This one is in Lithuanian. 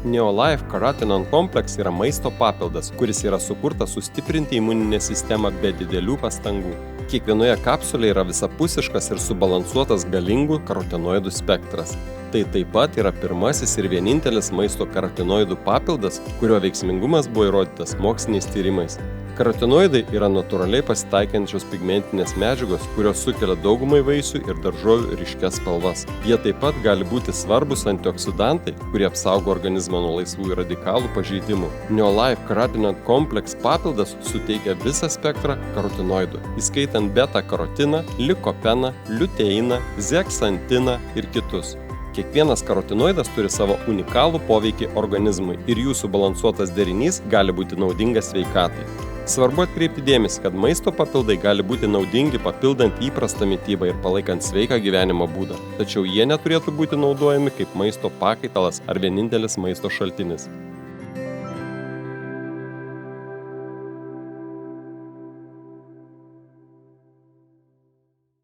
Neolife Carotenoid Complex yra maisto papildas, kuris yra sukurtas sustiprinti imuninę sistemą be didelių pastangų. Kiekvienoje kapsulėje yra visapusiškas ir subalansuotas galingų karotinoidų spektras. Tai taip pat yra pirmasis ir vienintelis maisto karotinoidų papildas, kurio veiksmingumas buvo įrodytas moksliniais tyrimais. Karotinoidai yra natūraliai pasitaikančios pigmentinės medžiagos, kurios sukelia daugumai vaisių ir daržovių ryškias spalvas. Jie taip pat gali būti svarbus antioksidantai, kurie apsaugo organizmą nuo laisvųjų radikalų pažeidimų. Neolife Carotenoid Complex papildas suteikia visą spektrą karotinoidų, įskaitant beta-karotiną, likopeną, liuteiną, zeksantiną ir kitus. Kiekvienas karotinoidas turi savo unikalų poveikį organizmui ir jų subalansuotas derinys gali būti naudingas sveikatai. Svarbu atkreipti dėmesį, kad maisto papildai gali būti naudingi papildant įprastą mitybą ir palaikant sveiką gyvenimo būdą, tačiau jie neturėtų būti naudojami kaip maisto pakaitalas ar vienintelis maisto šaltinis.